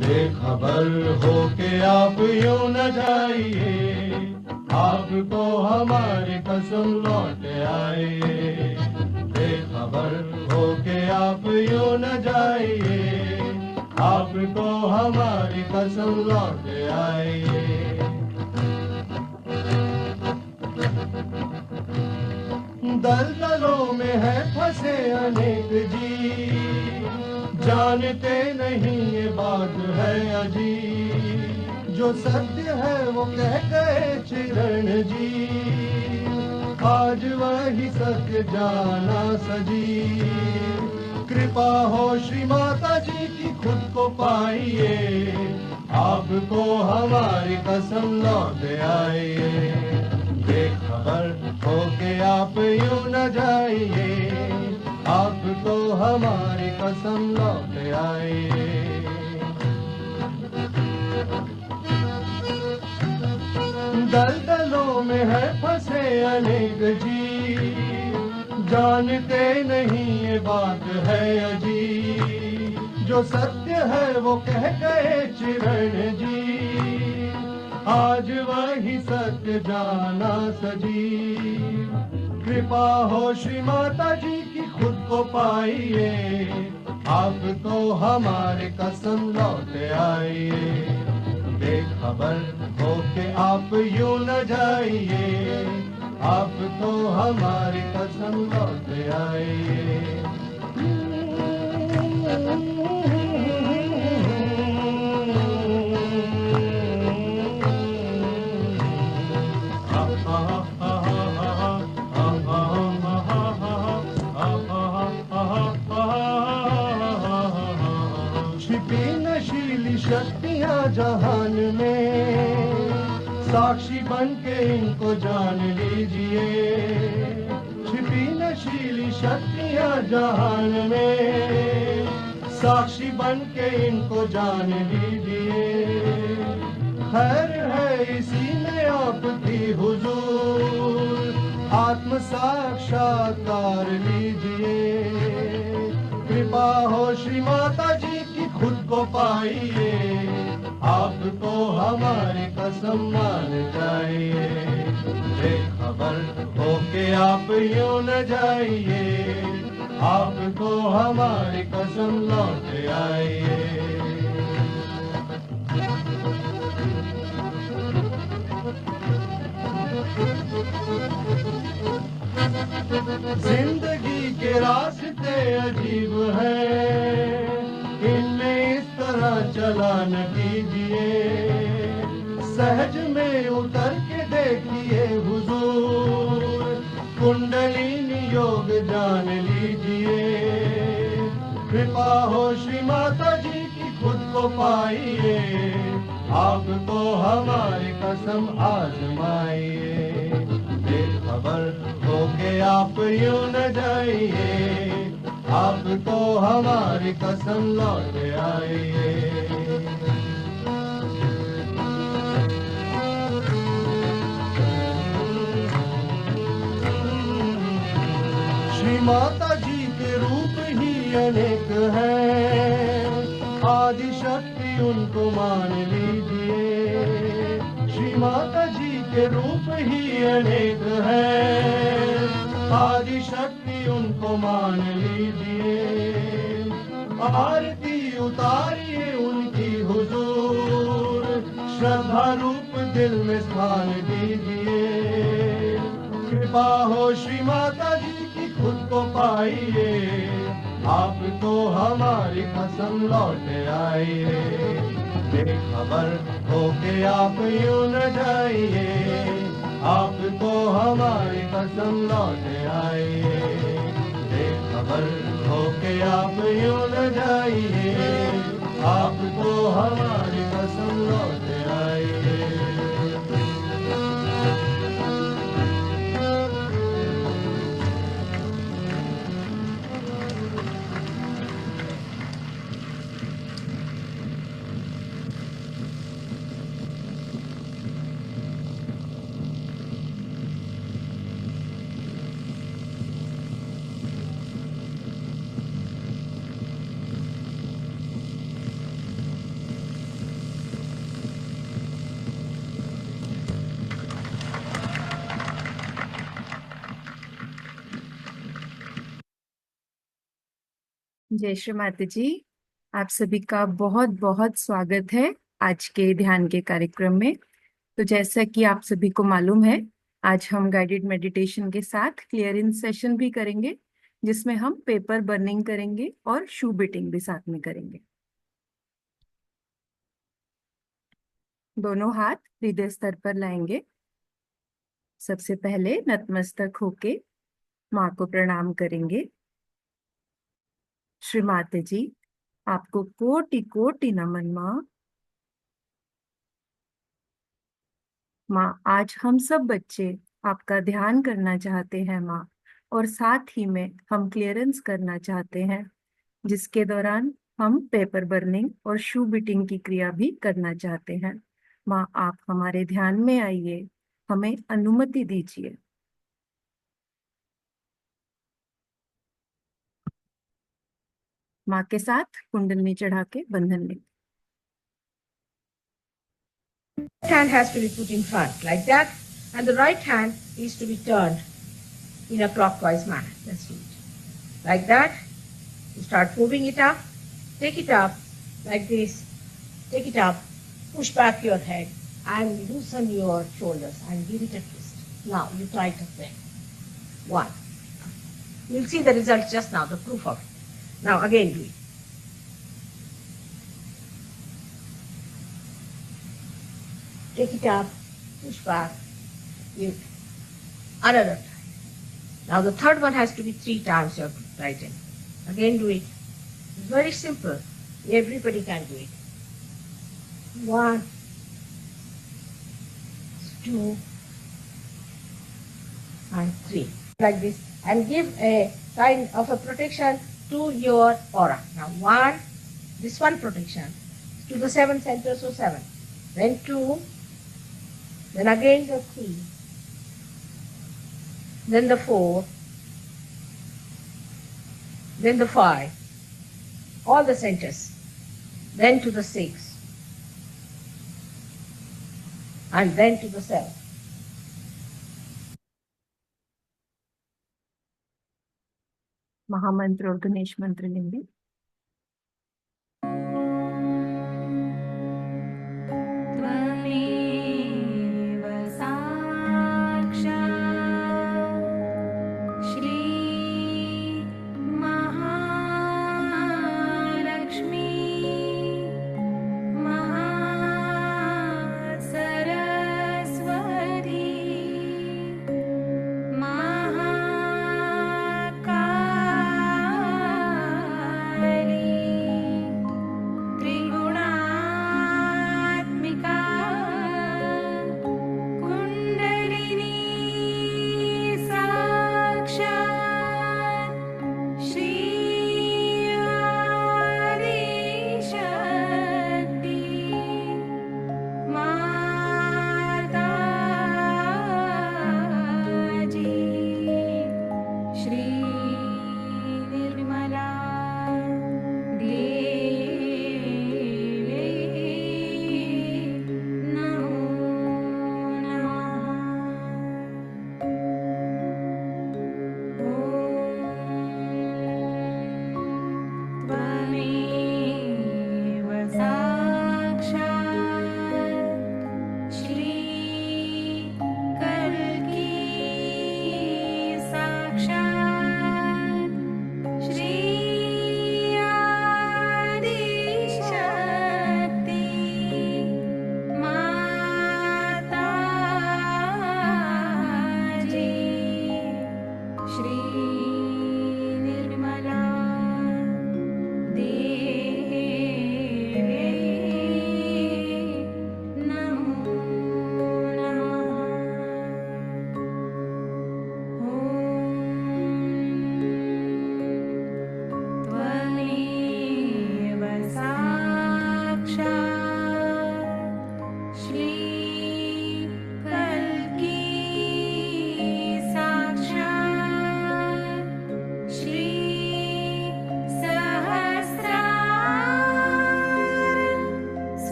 बेखबर हो के आप यूं न जाइए, आपको हमारी कसम लौट आइए। बेखबर हो के आप यूं न जाइए, आपको हमारी कसम लौट आइए। दलदलों में है फंसे अनेक जी, जानते नहीं ये बात है अजीब। जो सत्य है वो कह गए चिरण जी, आज वही सत्य जाना सजी। कृपा हो श्री माता जी की खुद को पाइए, आपको हमारी कसम लौट आइए। बेखबर हो के आप यूं न जाइए, आपको हमारी कसम लौट आइए। दलदलों में है फंसे अनेक जी, जानते नहीं ये बात है अजीब। जो सत्य है वो कह गए चिरण जी, आज वही सत्य जाना सजी। कृपा हो श्री माता जी की खुद को पाइए, आपको हमारे कसम लौट आइए। बेखबर हो के आप यूं न जाइए, आपको हमारी कसम लौट आइए। छिपी नशीली शक्तियाँ जहान में, साक्षी बन के इनको जान लीजिए। छिपी नशीली शक्तियाँ जहान में, साक्षी बन के इनको जान लीजिए। खैर है इसी में आपकी हुजूर, आत्म साक्षात्कार लीजिए। कृपा हो श्री माता जी की खुद को पाइए, आपको हमारी कसम मान जाइए। बेखबर हो के आप यूं न जाइए, आपको हमारी कसम लौट आइए। जिंदगी के रास्ते अजीब हैं, इनमें इस तरह चला न कीजिए। सहज में उतर के देखिए हुजूर, कुंडलिनी योग जान लीजिए। कृपा हो श्री माता जी की खुद को पाइए, आपको हमारी कसम आजमाइए। बेखबर हो के आप यूं न जाइए, आपको हमारी कसम लौट आइए। श्री माता जी के रूप ही अनेक हैं, आदि शक्ति उनको मान लीजिए। श्री माता जी के रूप ही अनेक हैं, आदि शक्ति उनको मान लीजिए। आरती उतारिए उनकी हुजूर, श्रद्धा रूप दिल में स्थान दीजिए। कृपा हो श्री माता जी की खुद को पाइए, आपको हमारी कसम लौट आइए। बेखबर हो के आप यूं न जाइए, आपको हमारी कसम लौट आइए। बेखबर हो के आप यूं न जाइए, आपको हमारी कसम लौट आइए। जय श्री माता जी। आप सभी का बहुत बहुत स्वागत है आज के ध्यान के कार्यक्रम में। तो जैसा कि आप सभी को मालूम है, आज हम गाइडेड मेडिटेशन के साथ क्लियरेंस सेशन भी करेंगे, जिसमें हम पेपर बर्निंग करेंगे और शू बीटिंग भी साथ में करेंगे। दोनों हाथ हृदय स्तर पर लाएंगे। सबसे पहले नतमस्तक होके माँ को प्रणाम करेंगे। श्री माता जी, आपको कोटि कोटि नमन माँ। माँ, आज हम सब बच्चे आपका ध्यान करना चाहते हैं माँ, और साथ ही में हम क्लियरेंस करना चाहते हैं, जिसके दौरान हम पेपर बर्निंग और शू बीटिंग की क्रिया भी करना चाहते हैं। माँ, आप हमारे ध्यान में आइए, हमें अनुमति दीजिए। माँ के साथ कुंडलनी चढ़ा के बंधन लें। Hand has to be put in front like that, and the right hand is to be turned in a clockwise manner. Let's do it. Like that, you start moving it up, take it up like this, take it up, push back your head and loosen your shoulders and give it a twist. Now you try it again. One. You'll see the result just now, the proof of it. Now again do it. Take it up, push back, give another time. Now the third one has to be 3 times your right hand. Again do it. It's very simple. Everybody can do it. 1, 2, and 3. Like this. And give a kind of a protection to your aura. Now 1, this one protection to the 7 centers, so 7. Then 2, then again the 3, then the 4, then the 5, all the centers, then to the 6, and then to the 7. महामंत्र और गणेश मंत्र लेंगे। त्वमेव साक्षात् श्री महालक्ष्मी महासरस्वती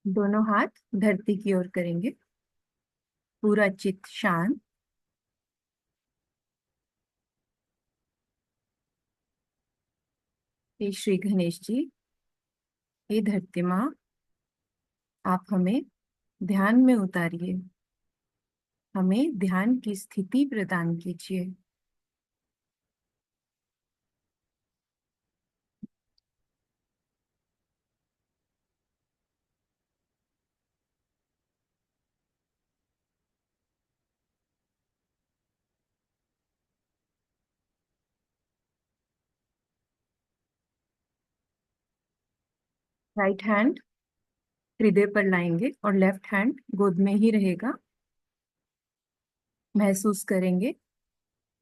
दोनों हाथ धरती की ओर करेंगे, पूरा चित्त शांत। हे श्री गणेश जी, हे धरती माँ, आप हमें ध्यान में उतारिए, हमें ध्यान की स्थिति प्रदान कीजिए। राइट हैंड हृदय पर लाएंगे और लेफ्ट हैंड गोद में ही रहेगा। महसूस करेंगे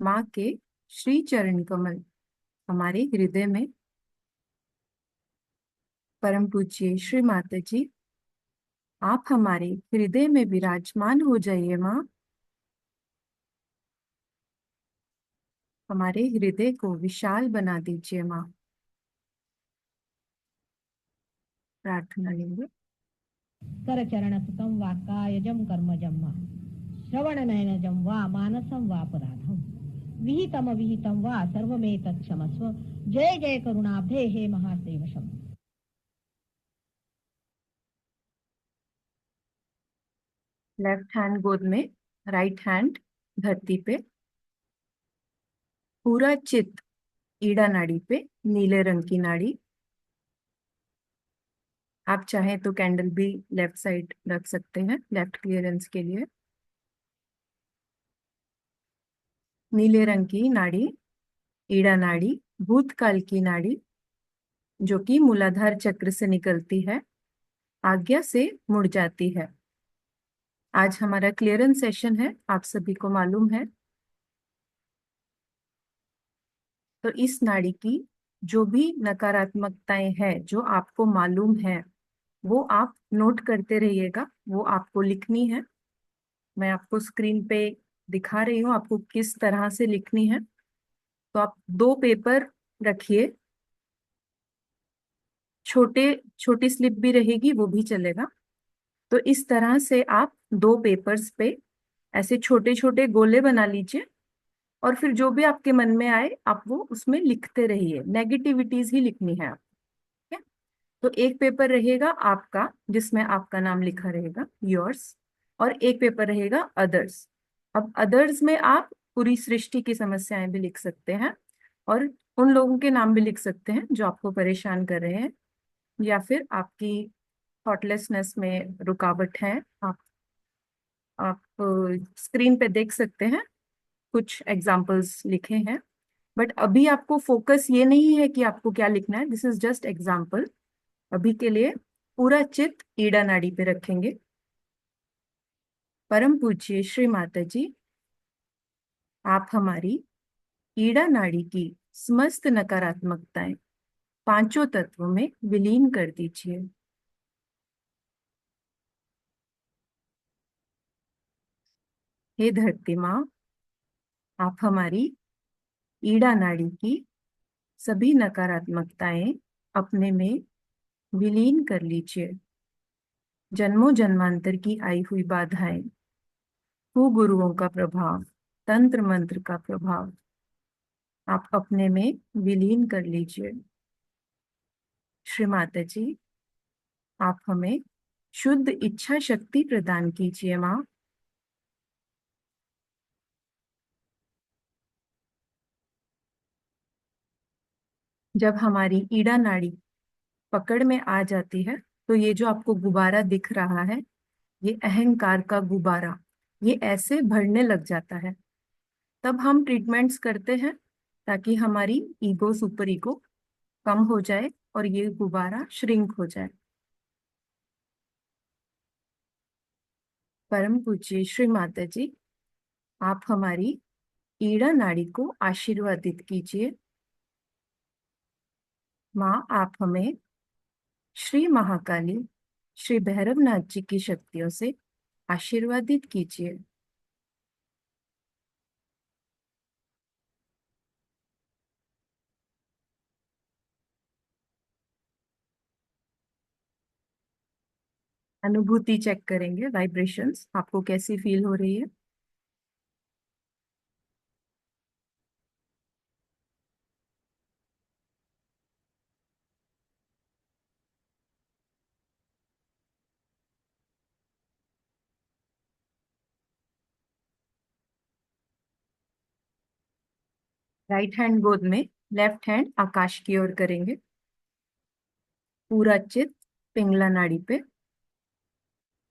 माँ के श्री चरण कमल हमारे हृदय में। परम पूज्य श्री माता जी, आप हमारे हृदय में विराजमान हो जाइए माँ। हमारे हृदय को विशाल बना दीजिए माँ। प्रार्थना लेंगे। करचरणसुतं वा कायजं कर्मजं वा श्रवणनयनजं वा मानसं वापराधं विहितमविहितं वा सर्वमेतत्क्षमस्व। जय जय करुणाब्धे हे महासेवशम्। लेफ्ट हैंड गोद में, राइट हैंड धरती पे, पूरा चित्त ईड़ा नाड़ी पे, नीले रंग की नाड़ी। आप चाहें तो कैंडल भी लेफ्ट साइड रख सकते हैं लेफ्ट क्लियरेंस के लिए। नीले रंग की नाड़ी, ईड़ा नाड़ी, भूतकाल की नाड़ी, जो कि मूलाधार चक्र से निकलती है, आज्ञा से मुड़ जाती है। आज हमारा क्लियरेंस सेशन है, आप सभी को मालूम है। तो इस नाड़ी की जो भी नकारात्मकताएं हैं जो आपको मालूम है, वो आप नोट करते रहिएगा, वो आपको लिखनी है। मैं आपको स्क्रीन पे दिखा रही हूँ आपको किस तरह से लिखनी है। तो आप 2 पेपर रखिए, छोटे छोटी स्लिप भी रहेगी वो भी चलेगा। तो इस तरह से आप 2 पेपर्स पे ऐसे छोटे छोटे गोले बना लीजिए और फिर जो भी आपके मन में आए आप वो उसमें लिखते रहिए। नेगेटिविटीज ही लिखनी है आप, ठीक है। तो एक पेपर रहेगा आपका जिसमें आपका नाम लिखा रहेगा, योर्स, और एक पेपर रहेगा अदर्स। अब अदर्स में आप पूरी सृष्टि की समस्याएं भी लिख सकते हैं और उन लोगों के नाम भी लिख सकते हैं जो आपको परेशान कर रहे हैं या फिर आपकी थॉटलेसनेस में रुकावट है। आप स्क्रीन पे देख सकते हैं, कुछ एग्जाम्पल्स लिखे हैं। बट अभी आपको फोकस ये नहीं है कि आपको क्या लिखना है, दिस इज जस्ट एग्जाम्पल। अभी के लिए पूरा चित्त ईड़ा नाड़ी पे रखेंगे। परम पूज्य श्री माता जी, आप हमारी ईड़ा नाड़ी की समस्त नकारात्मकताएं पांचों तत्वों में विलीन कर दीजिए। हे धरती माँ, आप हमारी ईड़ा नाड़ी की सभी नकारात्मकताएं अपने में विलीन कर लीजिए। जन्मों जन्मांतर की आई हुई बाधाएं, कुगुरुओं का प्रभाव, तंत्र मंत्र का प्रभाव आप अपने में विलीन कर लीजिए। श्री माता जी, आप हमें शुद्ध इच्छा शक्ति प्रदान कीजिए माँ। जब हमारी ईड़ा नाड़ी पकड़ में आ जाती है तो ये जो आपको गुब्बारा दिख रहा है, ये अहंकार का गुब्बारा, ये ऐसे बढ़ने लग जाता है। तब हम ट्रीटमेंट्स करते हैं ताकि हमारी ईगो, सुपर ईगो कम हो जाए और ये गुब्बारा श्रिंक हो जाए। परम पूज्य श्री माता जी, आप हमारी ईड़ा नाड़ी को आशीर्वादित कीजिए। माँ, आप हमें श्री महाकाली, श्री भैरवनाथ जी की शक्तियों से आशीर्वादित कीजिए। अनुभूति चेक करेंगे, वाइब्रेशंस आपको कैसी फील हो रही है। राइट हैंड गोद में, लेफ्ट हैंड आकाश की ओर करेंगे। पूरा चित्त पिंगला नाड़ी पे,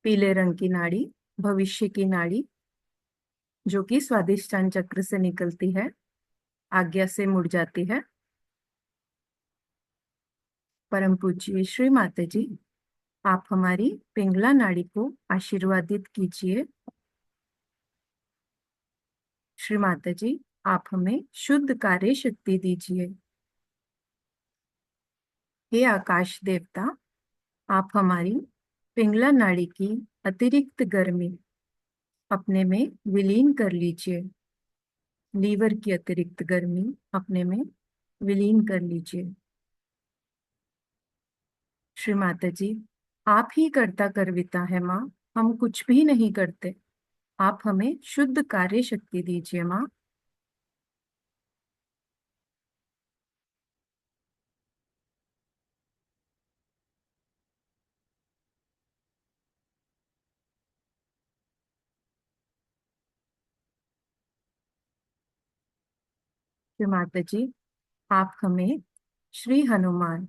पीले रंग की नाड़ी, भविष्य की नाड़ी, जो कि स्वादिष्टान चक्र से निकलती है, आज्ञा से मुड़ जाती है। परम पूज्य श्री माता जी, आप हमारी पिंगला नाड़ी को आशीर्वादित कीजिए। श्री माता जी, आप हमें शुद्ध कार्य शक्ति दीजिए। हे आकाश देवता, आप हमारी पिंगला नाड़ी की अतिरिक्त गर्मी अपने में विलीन कर लीजिए। लीवर की अतिरिक्त गर्मी अपने में विलीन कर लीजिए। श्री माता जी, आप ही कर्ता कर्विता है माँ, हम कुछ भी नहीं करते। आप हमें शुद्ध कार्य शक्ति दीजिए माँ। श्री माता जी, आप हमें श्री हनुमान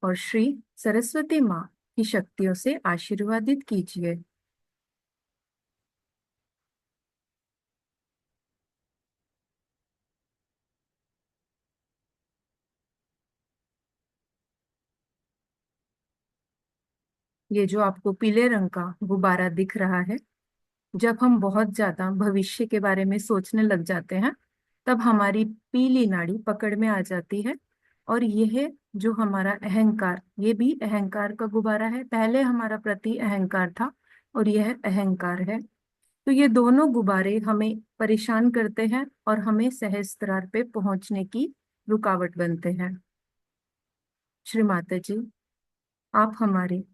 और श्री सरस्वती माँ की शक्तियों से आशीर्वादित कीजिए। ये जो आपको पीले रंग का गुब्बारा दिख रहा है, जब हम बहुत ज्यादा भविष्य के बारे में सोचने लग जाते हैं, तब हमारी पीली नाड़ी पकड़ में आ जाती है। और यह जो हमारा अहंकार, ये भी अहंकार का गुब्बारा है। पहले हमारा प्रति अहंकार था और यह अहंकार है। तो ये दोनों गुब्बारे हमें परेशान करते हैं और हमें सहस्त्रार पे पहुंचने की रुकावट बनते हैं। श्री माता जी, आप हमारे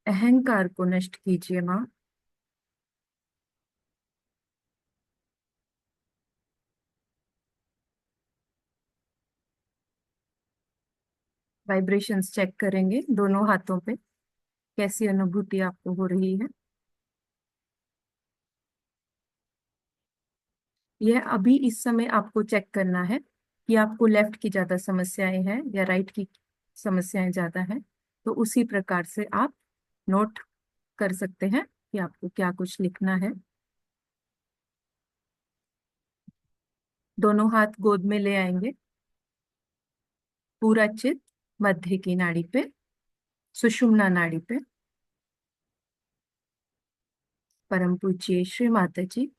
अहंकार को नष्ट कीजिए माँ। वाइब्रेशंस चेक करेंगे दोनों हाथों पे, कैसी अनुभूति आपको हो रही है। यह अभी इस समय आपको चेक करना है कि आपको लेफ्ट की ज्यादा समस्याएं हैं या राइट की समस्याएं ज्यादा हैं। तो उसी प्रकार से आप नोट कर सकते हैं कि आपको क्या कुछ लिखना है। दोनों हाथ गोद में ले आएंगे। पूरा चित्त मध्य की नाड़ी पे, सुषुम्ना नाड़ी पे। परम पूज्य श्री माता जी,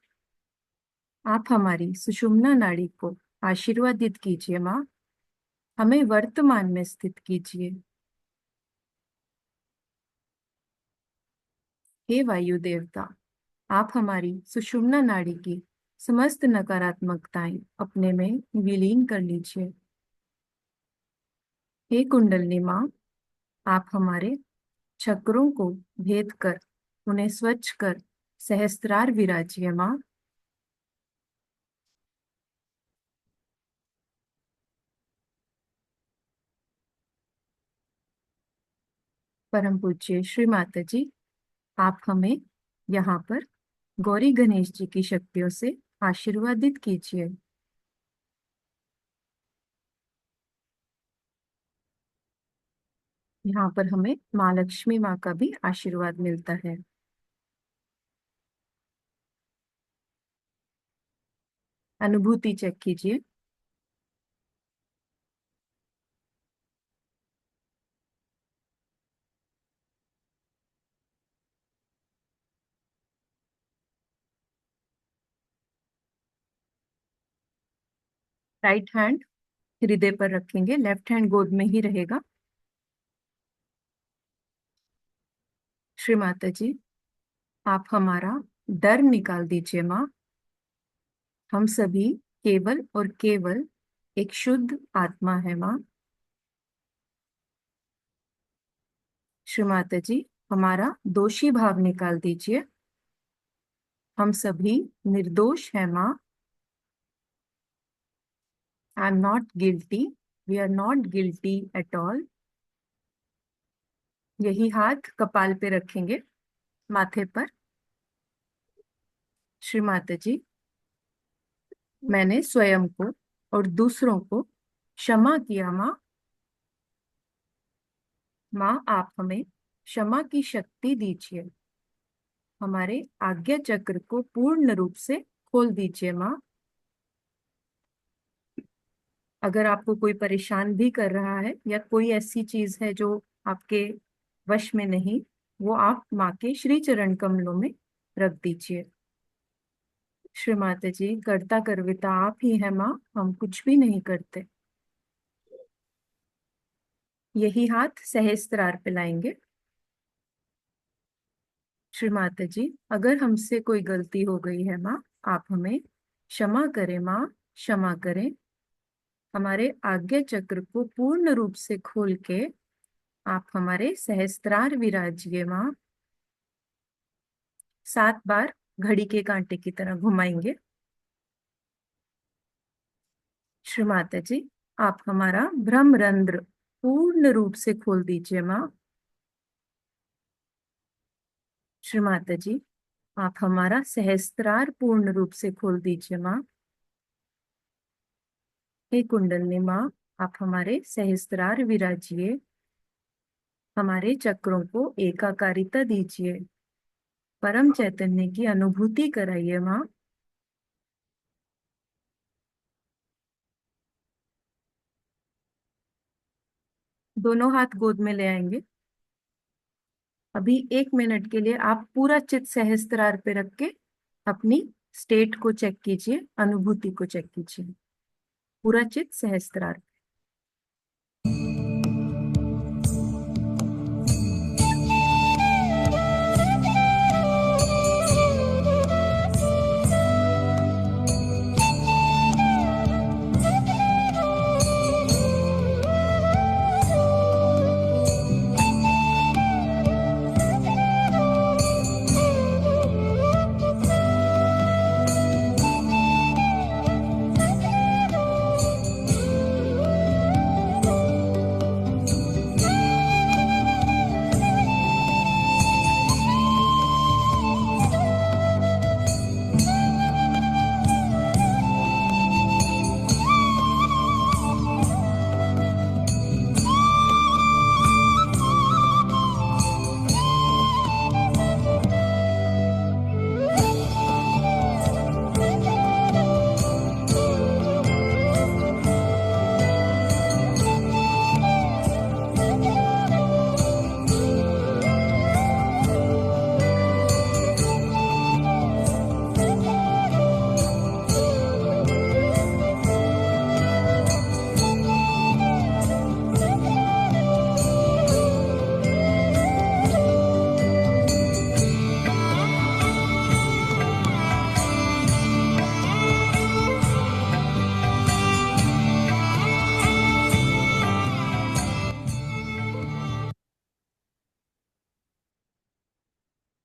आप हमारी सुषुम्ना नाड़ी को आशीर्वादित कीजिए माँ। हमें वर्तमान में स्थित कीजिए। हे वायु देवता, आप हमारी सुषुम्ना नाड़ी की समस्त नकारात्मकताएं अपने में विलीन कर लीजिए। हे कुंडलनी माँ, आप हमारे चक्रों को भेद कर उन्हें स्वच्छ कर सहस्त्रार विराजिए माँ। परम पूज्य श्री माता जी, आप हमें यहाँ पर गौरी गणेश जी की शक्तियों से आशीर्वादित कीजिए। यहाँ पर हमें माँ लक्ष्मी माँ का भी आशीर्वाद मिलता है। अनुभूति चेक कीजिए। राइट हैंड हृदय पर रखेंगे, लेफ्ट हैंड गोद में ही रहेगा। श्री माता जी, आप हमारा डर निकाल दीजिए माँ। हम सभी केवल और केवल एक शुद्ध आत्मा है माँ। श्री माता जी, हमारा दोषी भाव निकाल दीजिए। हम सभी निर्दोष हैं माँ। I am not guilty, we are not guilty at all. यही हाथ कपाल पे रखेंगे, माथे पर। श्री माता जी, मैंने स्वयं को और दूसरों को क्षमा किया माँ। माँ, आप हमें क्षमा की शक्ति दीजिए। हमारे आज्ञा चक्र को पूर्ण रूप से खोल दीजिए माँ। अगर आपको कोई परेशान भी कर रहा है या कोई ऐसी चीज है जो आपके वश में नहीं, वो आप माँ के श्री चरण कमलों में रख दीजिए। श्री माता जी, कर्ता कर्विता आप ही हैं माँ, हम कुछ भी नहीं करते। यही हाथ सहस्त्रार पे लाएंगे। श्री माता जी, अगर हमसे कोई गलती हो गई है माँ, आप हमें क्षमा करें माँ, क्षमा करें। हमारे आज्ञा चक्र को पूर्ण रूप से खोल के आप हमारे सहस्त्रार विराजिए माँ। 7 बार घड़ी के कांटे की तरह घुमाएंगे। श्री माता जी, आप हमारा ब्रह्मरंध्र पूर्ण रूप से खोल दीजिए माँ। श्री माता जी, आप हमारा सहस्त्रार पूर्ण रूप से खोल दीजिए माँ। हे कुंडलनी माँ, आप हमारे सहस्त्रार विराजिए। हमारे चक्रों को एकाकारिता दीजिए। परम चैतन्य की अनुभूति कराइए माँ। दोनों हाथ गोद में ले आएंगे। अभी 1 मिनट के लिए आप पूरा चित्त सहस्त्रार पे रख के अपनी स्टेट को चेक कीजिए, अनुभूति को चेक कीजिए। पूरा चित्त सहस्त्रार।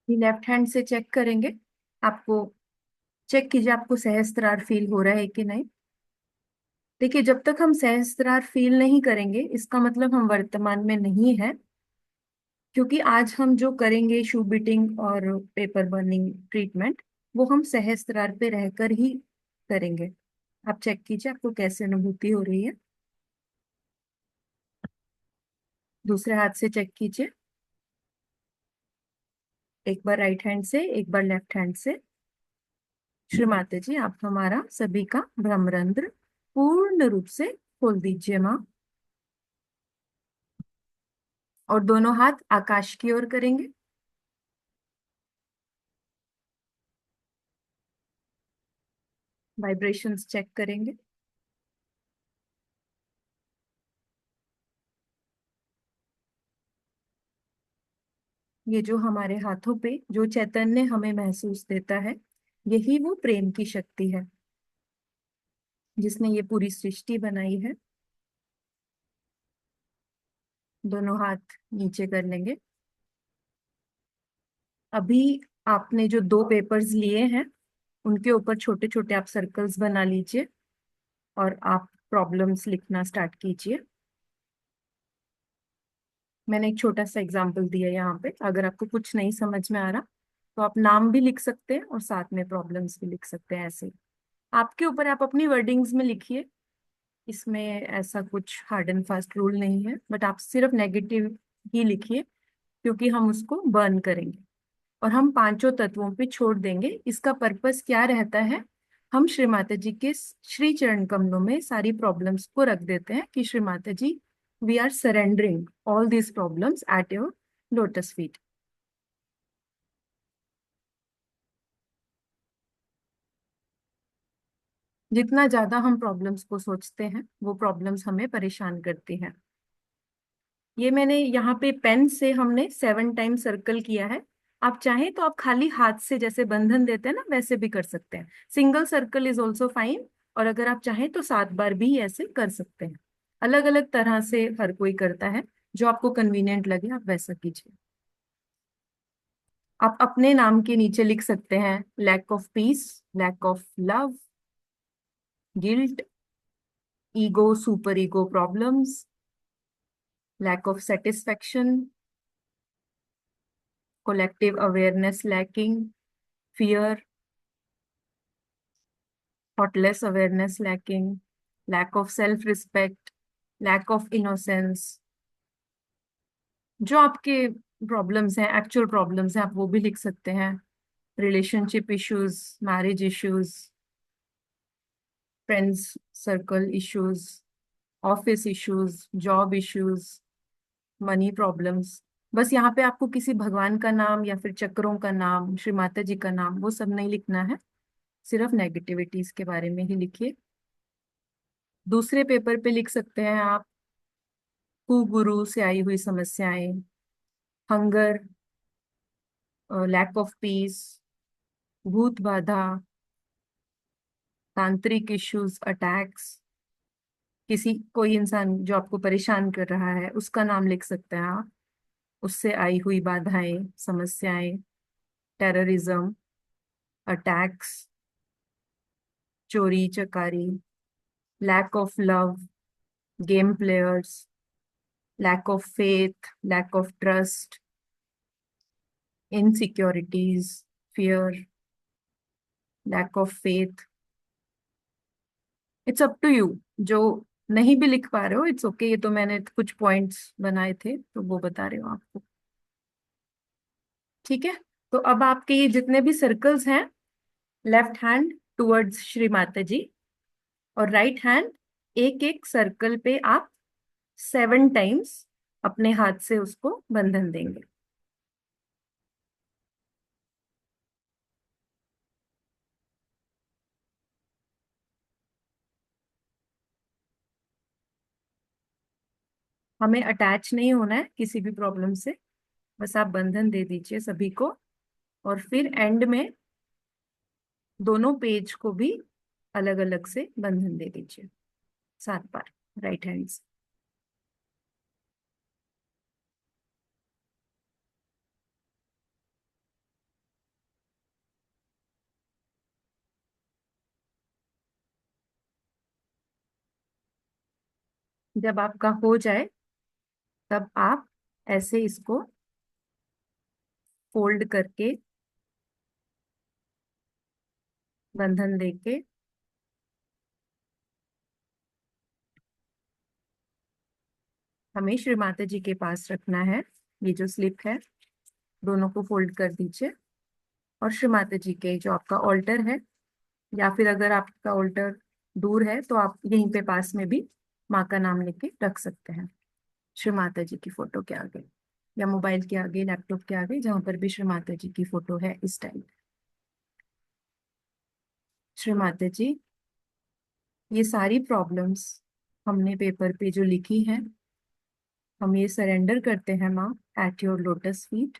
लेफ्ट हैंड से चेक करेंगे। आपको चेक कीजिए, आपको सहस्त्रार फील हो रहा है कि नहीं। देखिए, जब तक हम सहस्त्रार फील नहीं करेंगे, इसका मतलब हम वर्तमान में नहीं है। क्योंकि आज हम जो करेंगे शू बीटिंग और पेपर बर्निंग ट्रीटमेंट, वो हम सहस्त्रार पे रहकर ही करेंगे। आप चेक कीजिए आपको कैसे अनुभूति हो रही है। दूसरे हाथ से चेक कीजिए, एक बार राइट हैंड से, एक बार लेफ्ट हैंड से। श्री माता जी, आप हमारा सभी का ब्रह्मरंध्र पूर्ण रूप से खोल दीजिए माँ। और दोनों हाथ आकाश की ओर करेंगे। वाइब्रेशंस चेक करेंगे। ये जो हमारे हाथों पे जो चैतन्य हमें महसूस देता है, यही वो प्रेम की शक्ति है जिसने ये पूरी सृष्टि बनाई है। दोनों हाथ नीचे कर लेंगे। अभी आपने जो दो पेपर्स लिए हैं उनके ऊपर छोटे छोटे आप सर्कल्स बना लीजिए और आप प्रॉब्लम्स लिखना स्टार्ट कीजिए। मैंने एक छोटा सा एग्जांपल दिया यहाँ पे, अगर आपको कुछ नहीं समझ में आ रहा तो आप नाम भी लिख सकते हैं और साथ में प्रॉब्लम्स भी लिख सकते हैं। ऐसे आपके ऊपर, आप अपनी वर्डिंग्स में लिखिए। इसमें ऐसा कुछ हार्ड एंड फास्ट रूल नहीं है, बट आप सिर्फ नेगेटिव ही लिखिए क्योंकि हम उसको बर्न करेंगे और हम पांचों तत्वों पे छोड़ देंगे। इसका पर्पस क्या रहता है, हम श्री माता जी के श्री चरण कमलों में सारी प्रॉब्लम्स को रख देते हैं कि Shri Mata ji, we are surrendering all these problems at your lotus feet. जितना ज्यादा हम प्रॉब्लम्स को सोचते हैं वो प्रॉब्लम्स हमें परेशान करती हैं। ये मैंने यहाँ पे पेन से हमने 7 टाइम सर्कल किया है। आप चाहें तो आप खाली हाथ से जैसे बंधन देते हैं ना, वैसे भी कर सकते हैं। Single circle is also fine, और अगर आप चाहें तो 7 बार भी ऐसे कर सकते हैं। अलग अलग तरह से हर कोई करता है, जो आपको कन्वीनियंट लगे आप वैसा कीजिए। आप अपने नाम के नीचे लिख सकते हैं lack of peace, lack of love, guilt, ego, super ego problems, lack of satisfaction, collective awareness lacking, fear, thoughtless awareness lacking, lack of self-respect, lack of innocence। जो आपके प्रॉब्लम्स हैं, एक्चुअल प्रॉब्लम्स हैं, आप वो भी लिख सकते हैं। Relationship issues, marriage issues, friends circle issues, office issues, job issues, money problems. बस यहाँ पे आपको किसी भगवान का नाम या फिर चक्रों का नाम, श्री माता जी का नाम, वो सब नहीं लिखना है। सिर्फ नेगेटिविटीज के बारे में ही लिखिए। दूसरे पेपर पे लिख सकते हैं आप कुगुरु से आई हुई समस्याएं, हंगर, लैक ऑफ पीस, भूत बाधा, तांत्रिक इश्यूज, अटैक्स। किसी कोई इंसान जो आपको परेशान कर रहा है उसका नाम लिख सकते हैं आप, उससे आई हुई बाधाएं, समस्याएं, टेररिज्म, अटैक्स, चोरी चकारी, lack of love, game players, lack of faith, lack of trust, insecurities, fear, lack of faith. It's up to you. जो नहीं भी लिख पा रहे हो इट्स ओके, ये तो मैंने कुछ पॉइंट्स बनाए थे तो वो बता रहे हो आपको। ठीक है, तो अब आपके ये जितने भी सर्कल्स हैं, left hand towards Shri Mata जी और राइट हैंड, एक एक सर्कल पे आप 7 टाइम्स अपने हाथ से उसको बंधन देंगे। हमें अटैच नहीं होना है किसी भी प्रॉब्लम से, बस आप बंधन दे दीजिए सभी को। और फिर एंड में दोनों पेज को भी अलग अलग से बंधन दे दीजिए 7 बार राइट हैंड से। जब आपका हो जाए तब आप ऐसे इसको फोल्ड करके बंधन देके हमें श्री माता जी के पास रखना है। ये जो स्लिप है दोनों को फोल्ड कर दीजिए और श्री माता जी के जो आपका ऑल्टर है, या फिर अगर आपका ऑल्टर दूर है तो आप यहीं पे पास में भी माँ का नाम लेके रख सकते हैं। श्री माता जी की फोटो के आगे या मोबाइल के आगे, लैपटॉप के आगे, जहां पर भी श्री माता जी की फोटो है इस टाइम। श्री माता जी, ये सारी प्रॉब्लम्स हमने पेपर पे जो लिखी हैं, हम ये सरेंडर करते हैं माँ एट योर लोटस फीट।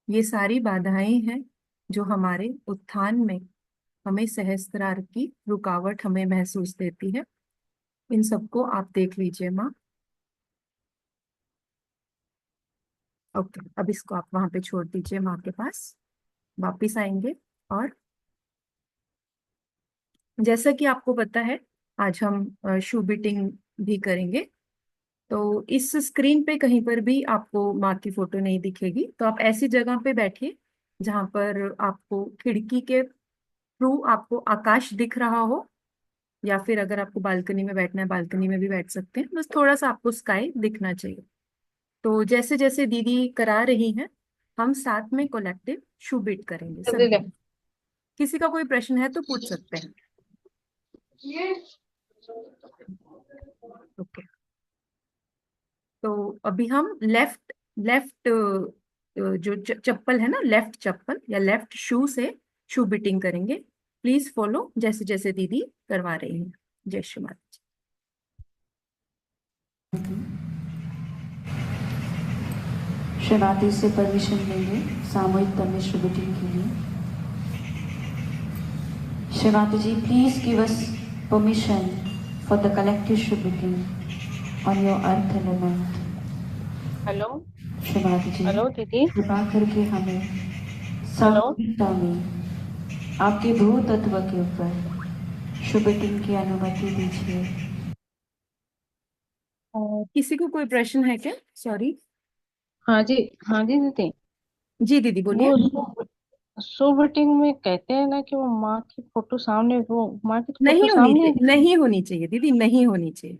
ये सारी बाधाएं हैं जो हमारे उत्थान में हमें सहस्त्रार की रुकावट हमें महसूस देती है। इन सबको आप देख लीजिए माँ। ओके, अब इसको आप वहां पे छोड़ दीजिए, माँ के पास वापिस आएंगे। और जैसा कि आपको पता है, आज हम शू बीटिंग भी करेंगे। तो इस स्क्रीन पे कहीं पर भी आपको माँ की फोटो नहीं दिखेगी, तो आप ऐसी जगह पे बैठिए जहां पर आपको खिड़की के थ्रू आपको आकाश दिख रहा हो, या फिर अगर आपको बालकनी में बैठना है बालकनी में भी बैठ सकते हैं, बस थोड़ा सा आपको स्काई दिखना चाहिए। तो जैसे जैसे दीदी करा रही हैं, हम साथ में कोलेक्टिव शू बीट करेंगे जल्दी ले। सभी। किसी का कोई प्रश्न है तो पूछ सकते हैं। ओके, तो अभी हम लेफ्ट लेफ्ट जो चप्पल है ना, लेफ्ट चप्पल या लेफ्ट शू से शू बीटिंग करेंगे। प्लीज फॉलो जैसे जैसे दीदी करवा रही हैं। जय श्री माता जी। श्रीमाती से परमिशन लेंगे सामूहिक तन्वी शू बीटिंग के लिए। Shrimati ji, please give us permission for the collective shoo beating on your earth element. Hello Shrimati ji, hello दीदी। कृपा करके हमें हेलो। सामूहिकता में आपके भू तत्व के ऊपर शू बीटिंग की अनुमति दीजिए। किसी को कोई प्रश्न है क्या? सॉरी। हाँ जी, हाँ जी दीदी। जी दीदी बोलिए। वो शो मीटिंग में कहते हैं ना कि वो माँ की फोटो सामने, वो माँ की फोटो नहीं होनी सामने है, चाहिए, नहीं होनी चाहिए दीदी, नहीं होनी चाहिए।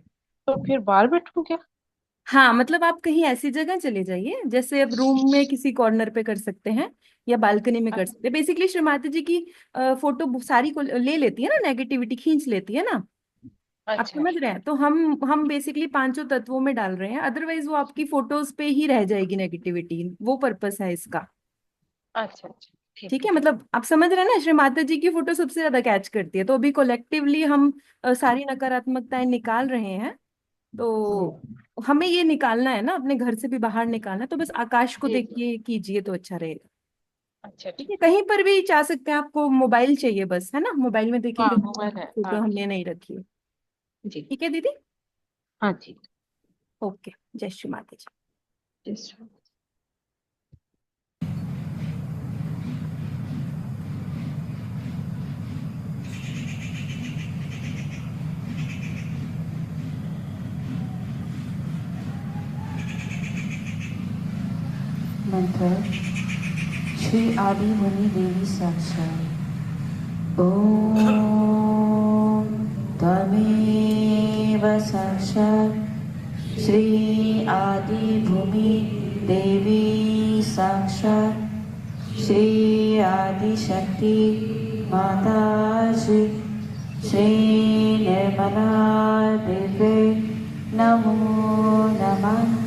तो फिर बाहर बैठूं क्या? हाँ, मतलब आप कहीं ऐसी जगह चले जाइए, जैसे अब रूम में किसी कॉर्नर पे कर सकते हैं या बालकनी में कर सकते हैं। बेसिकली श्रीमाता जी की फोटो सारी को ले लेती है ना, नेगेटिविटी खींच लेती है ना। आप अच्छा समझ रहे हैं? तो हम बेसिकली पांचों तत्वों में डाल रहे हैं, अदरवाइज वो आपकी फोटोज पे ही रह जाएगी नेगेटिविटी। वो पर्पस है इसका। अच्छा अच्छा, ठीक ठीक है, है। मतलब आप समझ रहे हैं ना, श्री माता जी की फोटो सबसे ज्यादा कैच करती है। तो अभी कोलेक्टिवली हम सारी नकारात्मकताएं निकाल रहे हैं। तो हमें ये निकालना है ना, अपने घर से भी बाहर निकालना है, तो बस आकाश को जी जी। देखिए कीजिए तो अच्छा रहेगा। अच्छा ठीक ठीक है, है। कहीं पर भी जा सकते हैं, आपको मोबाइल चाहिए बस, है ना, मोबाइल में हाँ देखेंगे मोबाइल है, फोटो हाँ हमने ठीक। नहीं रखी है। जी। ठीक है दीदी। हाँ जी। ओके, जय श्री माता जी। Yes. मंत्र श्री आदि मुनि देवी साक्षात्। ओम त्वमेव साक्षात् श्री आदि भूमि देवी साक्षात् श्री आदि शक्ति माता श्री श्री निर्मला देवी नमो नमः।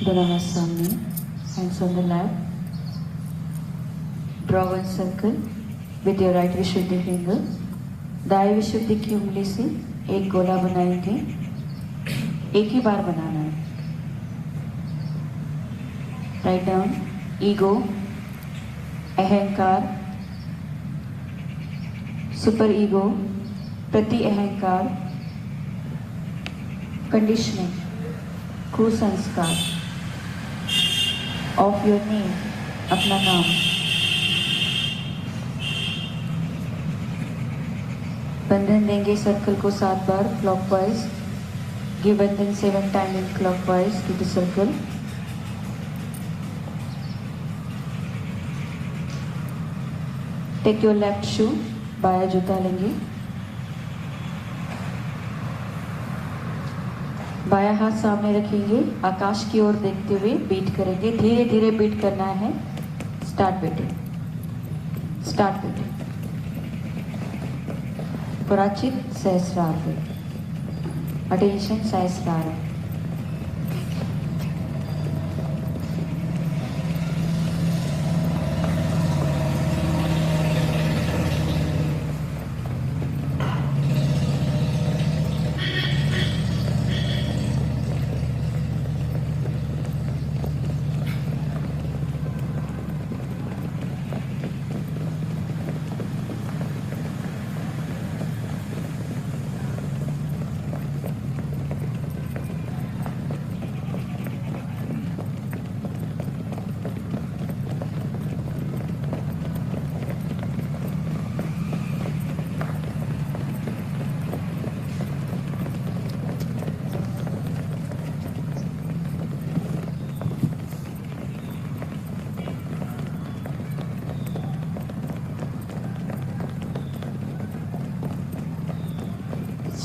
दोनों हाथ सामने, hands on the lap. Draw one circle with your right Vishuddhi finger. दाएं विशुद्धि की उंगली से एक गोला बनाएंगे। एक ही बार बनाना है। Write down ego, अहंकार, सुपर ईगो, प्रति अहंकार, कंडीशनिंग, कुसंस्कार, ऑफ योर नेम, अपना नाम। बंधन देंगे सर्कल को 7 बार clockwise. Give bandhan 7 time in clockwise to the circle. Take your left shoe, बाया जूता लेंगे। बाया हाथ सामने रखेंगे, आकाश की ओर देखते हुए बीट करेंगे। धीरे धीरे बीट करना है। Start beating, start beating. पुराचित Sahasrara, attention Sahasrara.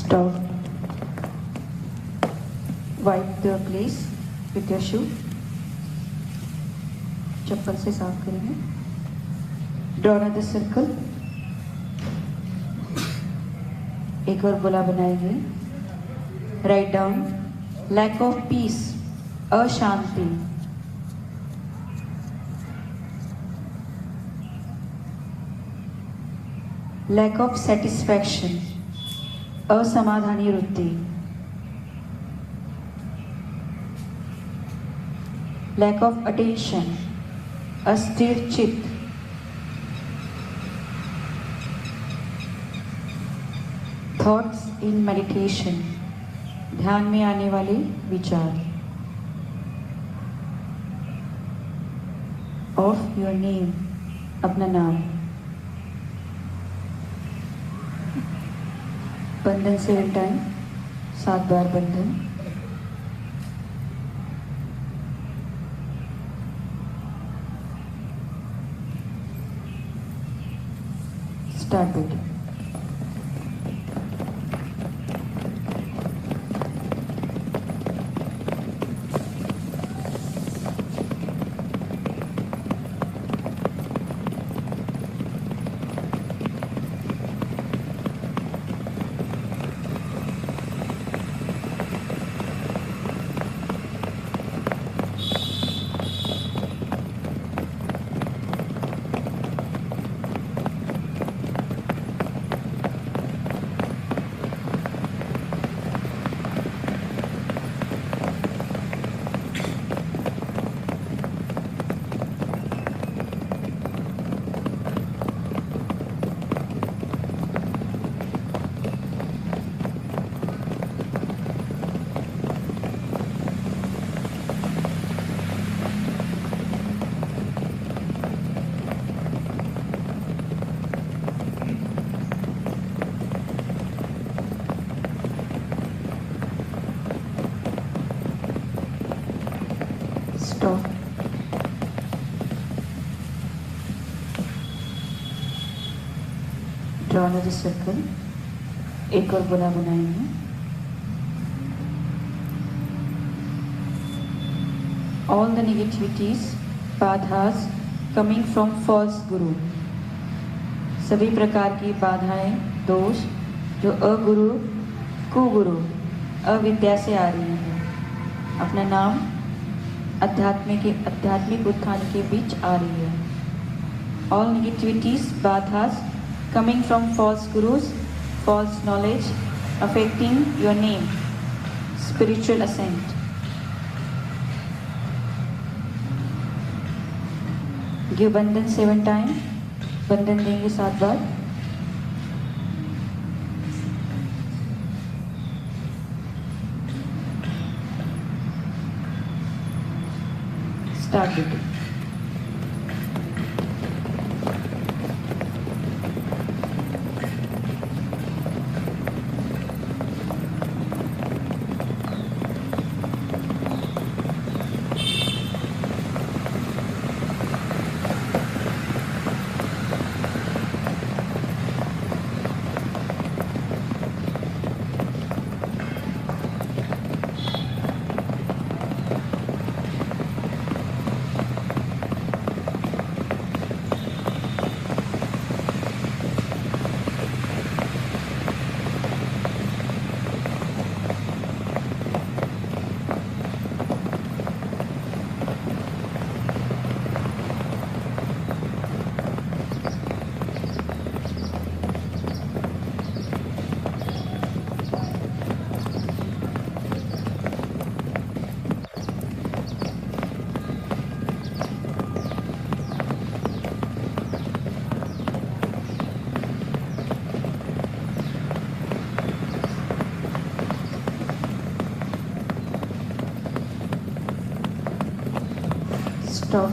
Stop. Wipe the place with your shoe. चप्पल से साफ करेंगे. Draw another circle. एक और गोला बनाएंगे. Write down lack of peace, अशांति. Lack of satisfaction, असमाधानी वृत्ति. Lack of attention, अस्थिर चित्त. Thoughts in meditation, ध्यान में आने वाले विचार. Of your name, अपना नाम. बंधन 7 टाइम, 7 बार बंधन. स्टार्ट बेटे. Stop. Draw another circle. एक और गोला बनाएंगे. All the negativities, बाधास coming from false guru. सभी प्रकार की बाधाएं, दोष जो अगुरु, कुगुरु, अविद्या से आ रही हैं. अपना नाम आध्यात्मिक उत्थान के बीच आ रही है. All negativities, बाधास coming from false gurus, false knowledge affecting your name, spiritual ascent. Give बंधन 7 टाइम. बंधन देंगे 7 बार. Start it. Stop.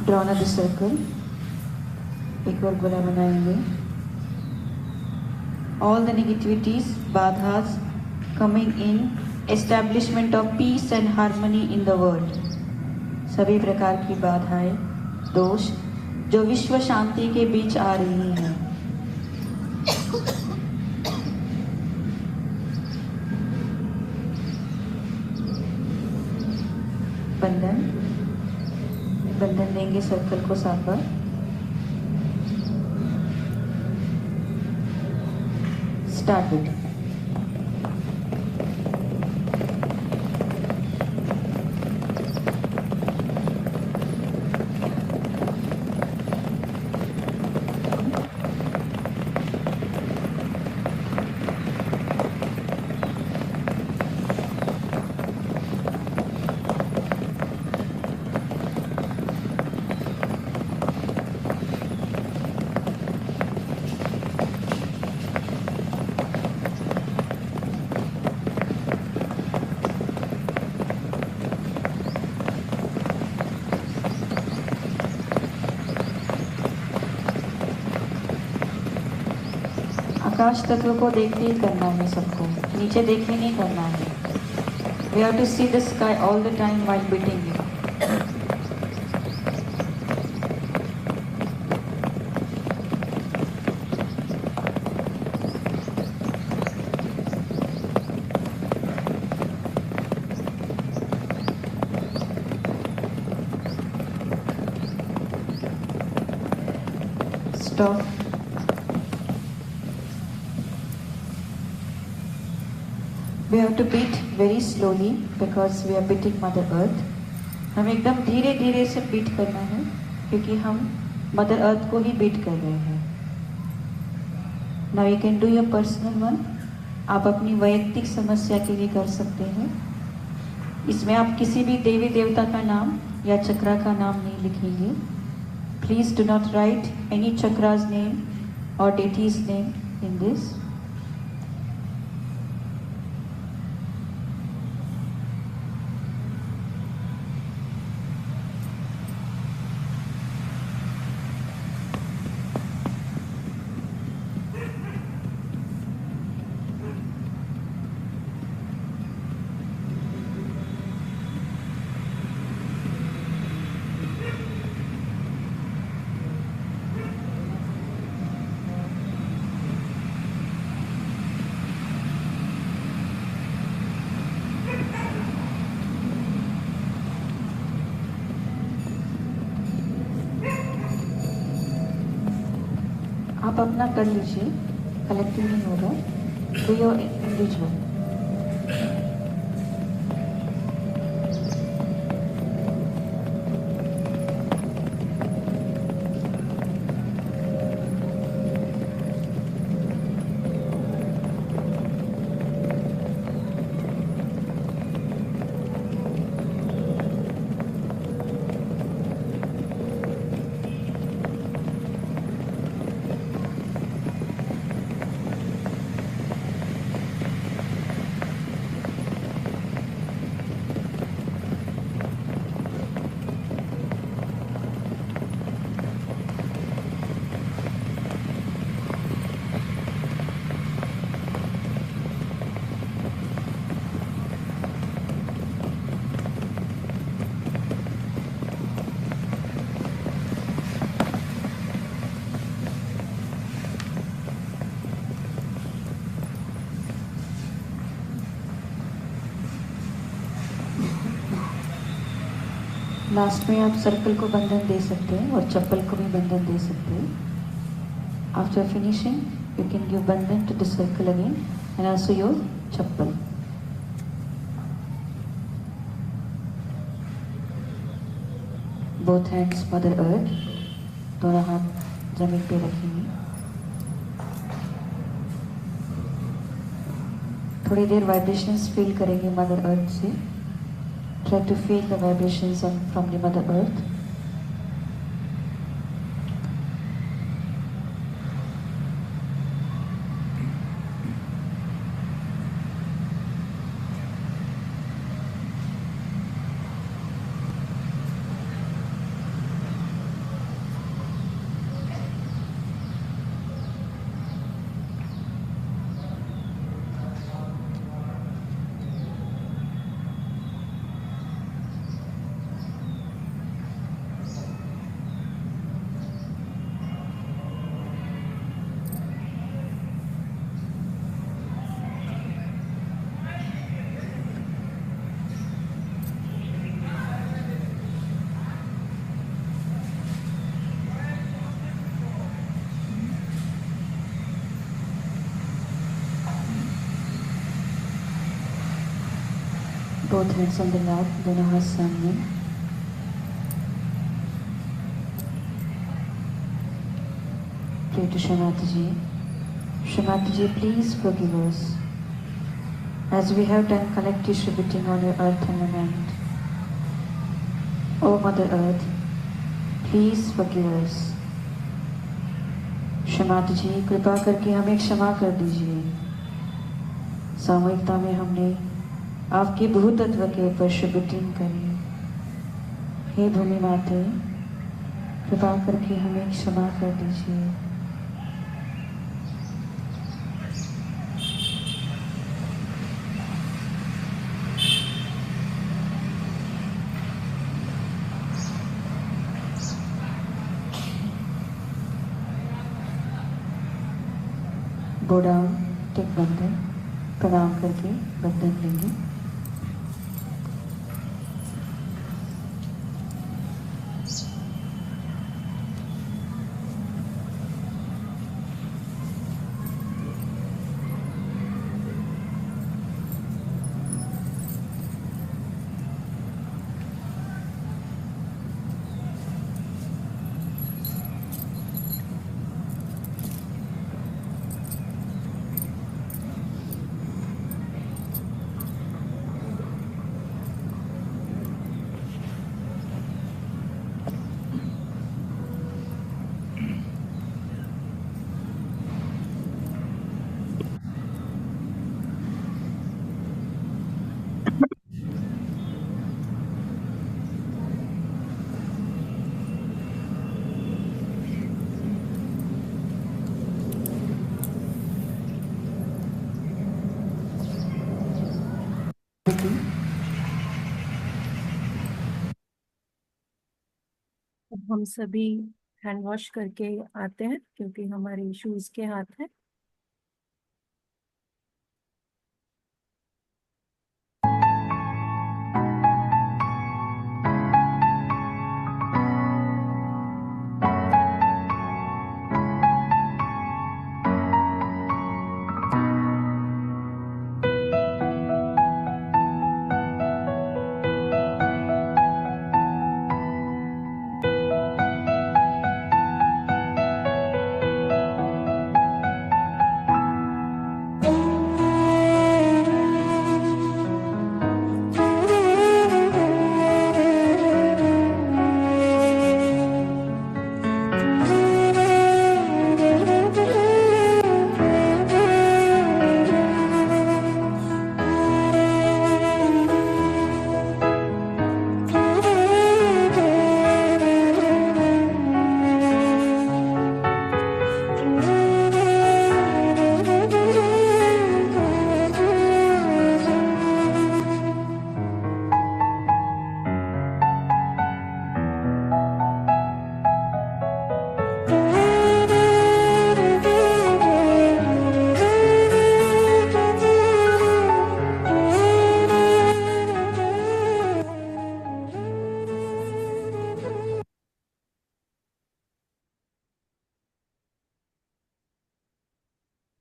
Draw another circle. एक और गोला बनाएंगे. All the negativities, बाधास coming in establishment of peace and harmony in the world. सभी प्रकार की बाधाएं, दोष जो विश्व शांति के बीच आ रही है। बंधन बंधन देंगे सर्कल को 7 बार। Start it. आकाश तत्व को देखते ही करना है सबको, नीचे देखने नहीं करना है। We have to see the sky all the time while beating it. Stop. We have to beat very slowly because we are beating Mother Earth. हम एकदम धीरे धीरे से बीट करना है क्योंकि हम मदर अर्थ को ही बीट कर रहे हैं। Now you can do your personal one. आप अपनी वैयक्तिक समस्या के लिए कर सकते हैं। इसमें आप किसी भी देवी देवता का नाम या चक्रा का नाम नहीं लिखेंगे। Please do not write any chakra's name or deity's name in this. आप अपना कर लीजिए, कलेक्टिव नहीं होगा। Do your individual. लास्ट में आप सर्कल को बंधन दे सकते हैं और चप्पल को भी बंधन दे सकते हैं। After finishing you can give bandhan to the circle again and also your chappal. Both hands mother earth, दोनों हाथ जमीन पे रखेंगे। थोड़ी देर वाइब्रेशंस फील करेंगे मदर अर्थ से। Try to feel the vibrations from the Mother Earth. both hands on the lap, दोनों हाथ सामने. Pray to Shri Mataji. Shri Mataji, please forgive us, as we have done collective Shribiting on your earth element. O Mother Earth, please forgive us. Shri Mataji, कृपा करके हमें क्षमा कर दीजिए. सामूहिकता में हमने आपके भूतत्व के ऊपर शुभिटिंग करी. हे भूमि माते, कृपा करके हमें क्षमा कर दीजिए. बोडाउन टेक बंधन, प्रणाम करके बंधन लेंगे. अब हम सभी हैंड वॉश करके आते हैं क्योंकि हमारे शूज के हाथ हैं.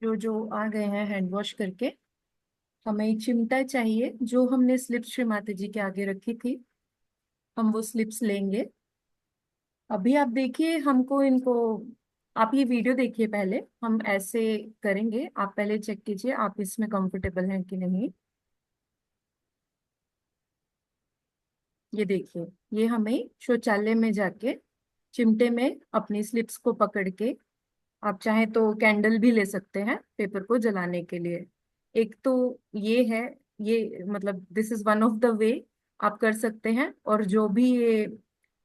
जो जो आ गए हैं हैंड वॉश करके, हमें एक चिमटा चाहिए जो हमने स्लिप्स श्री माता जी के आगे रखी थी. हम वो स्लिप्स लेंगे. अभी आप देखिए हमको इनको, आप ये वीडियो देखिए. पहले हम ऐसे करेंगे, आप पहले चेक कीजिए आप इसमें कंफर्टेबल हैं कि नहीं. ये देखिए, ये हमें शौचालय में जाके चिमटे में अपनी स्लिप्स को पकड़ के, आप चाहें तो कैंडल भी ले सकते हैं पेपर को जलाने के लिए. एक तो ये है, ये मतलब this is one of the way आप कर सकते हैं. और जो भी ये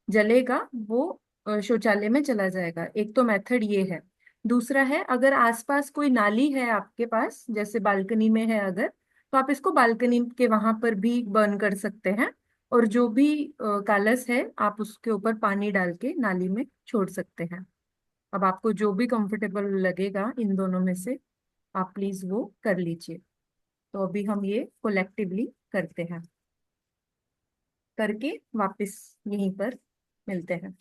जलेगा वो शौचालय में चला जाएगा. एक तो मेथड ये है. दूसरा है, अगर आसपास कोई नाली है आपके पास, जैसे बालकनी में है अगर, तो आप इसको बालकनी के वहां पर भी बर्न कर सकते हैं. और जो भी कालस है आप उसके ऊपर पानी डाल के नाली में छोड़ सकते हैं. अब आपको जो भी कंफर्टेबल लगेगा इन दोनों में से आप प्लीज वो कर लीजिए. तो अभी हम ये कोलेक्टिवली करते हैं, करके वापस यहीं पर मिलते हैं.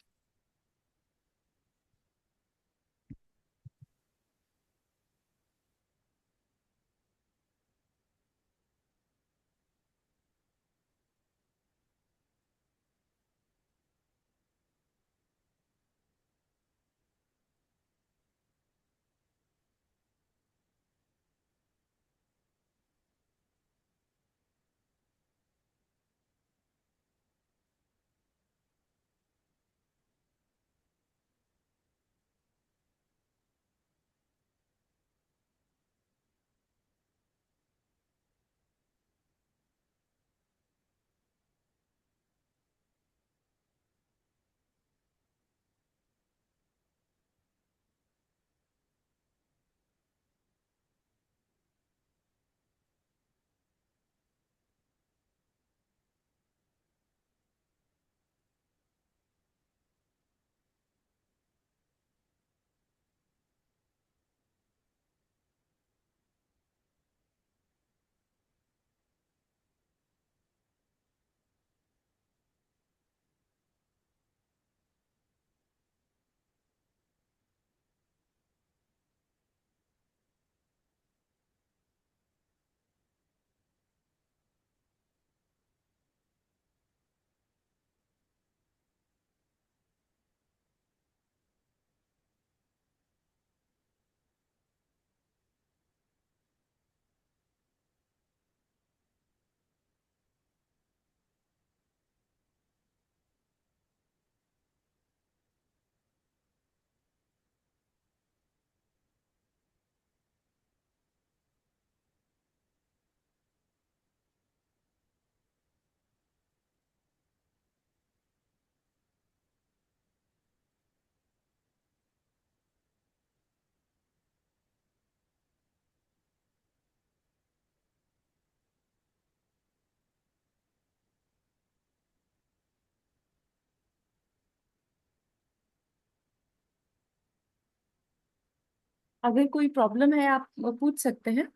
अगर कोई प्रॉब्लम है आप पूछ सकते हैं।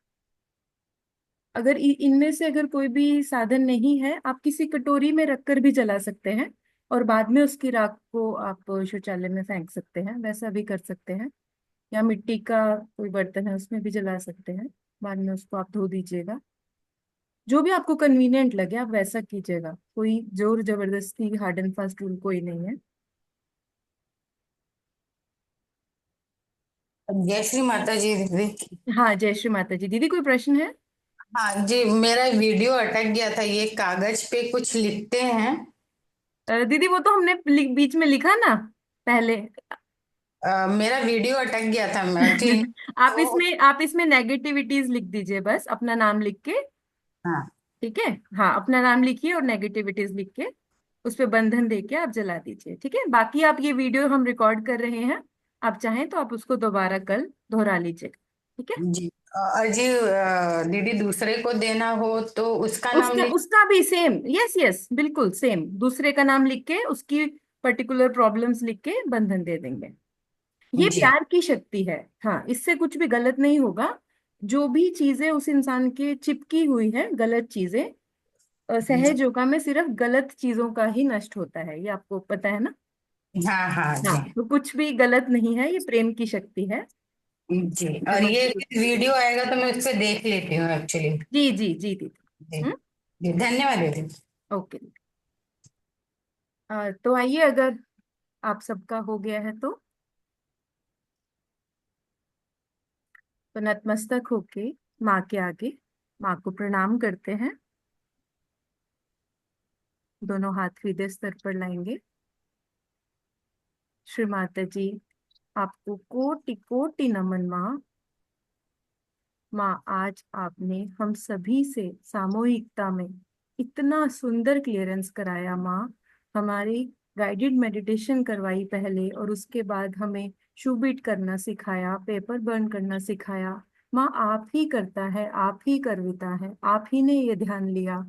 अगर इनमें से अगर कोई भी साधन नहीं है, आप किसी कटोरी में रखकर भी जला सकते हैं और बाद में उसकी राख को आप शौचालय में फेंक सकते हैं, वैसा भी कर सकते हैं। या मिट्टी का कोई बर्तन है उसमें भी जला सकते हैं, बाद में उसको आप धो दीजिएगा। जो भी आपको कन्वीनियंट लगे आप वैसा कीजिएगा, कोई जोर जबरदस्ती हार्ड एंड फास्ट रूल कोई नहीं है। जय श्री माता जी दीदी। हाँ, जय श्री माता जी। दीदी कोई प्रश्न है? हाँ जी, मेरा वीडियो अटक गया था। ये कागज पे कुछ लिखते हैं। दीदी वो तो हमने बीच में लिखा ना पहले। मेरा वीडियो अटक गया था मैं एक्चुअली। तो आप इसमें नेगेटिविटीज लिख दीजिए, बस अपना नाम लिख के। हाँ ठीक है, हाँ, अपना नाम लिखिए और नेगेटिविटीज लिख के उस पे बंधन दे के आप जला दीजिए। ठीक है, बाकी आप ये वीडियो हम रिकॉर्ड कर रहे हैं, आप चाहें तो आप उसको दोबारा कल दोहरा लीजिएगा। ठीक है, जी। और जी दीदी दूसरे को देना हो तो उसका नाम उसका लिख। उसका भी सेम, यस यस, बिल्कुल सेम, दूसरे का नाम लिख के उसकी पर्टिकुलर प्रॉब्लम्स लिख के बंधन दे देंगे। ये जी प्यार की शक्ति है। हाँ, इससे कुछ भी गलत नहीं होगा। जो भी चीजें उस इंसान के चिपकी हुई है, गलत चीजें, जी। सहज योगा में सिर्फ गलत चीजों का ही नष्ट होता है, ये आपको पता है ना। हाँ हाँ हाँ, जी। तो कुछ भी गलत नहीं है, ये प्रेम की शक्ति है। जी, और समझ ये लो। वीडियो आएगा तो मैं उस पर देख लेती हूँ एक्चुअली। जी जी जी दीदी। जी। हम्म। जी धन्यवाद दीदी। ओके। तो आइए, अगर आप सबका हो गया है तो नतमस्तक होके माँ के आगे माँ को प्रणाम करते हैं। दोनों हाथ हृदय स्तर पर लाएंगे। श्री माता जी, आपको कोटि कोटि नमन माँ। माँ, आज आपने हम सभी से सामूहिकता में इतना सुंदर क्लियरेंस कराया माँ। हमारी गाइडेड मेडिटेशन करवाई पहले, और उसके बाद हमें शूबिट करना सिखाया, पेपर बर्न करना सिखाया। माँ, आप ही करता है, आप ही करविता है, आप ही ने ये ध्यान लिया।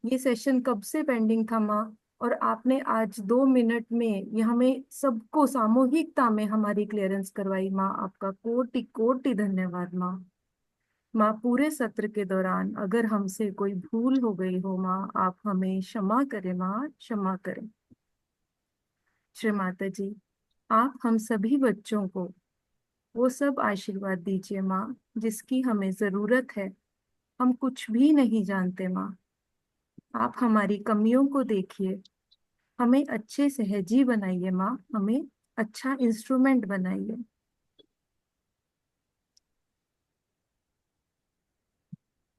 ये सेशन कब से पेंडिंग था माँ, और आपने आज 2 मिनट में ये हमें सबको सामूहिकता में हमारी क्लियरेंस करवाई माँ। आपका कोटि कोटि धन्यवाद माँ। माँ, पूरे सत्र के दौरान अगर हमसे कोई भूल हो गई हो माँ, आप हमें क्षमा करें माँ, क्षमा करें। श्री माता जी, आप हम सभी बच्चों को वो सब आशीर्वाद दीजिए माँ जिसकी हमें जरूरत है। हम कुछ भी नहीं जानते माँ, आप हमारी कमियों को देखिए, हमें अच्छे सहजी बनाइए माँ, हमें अच्छा इंस्ट्रूमेंट बनाइए।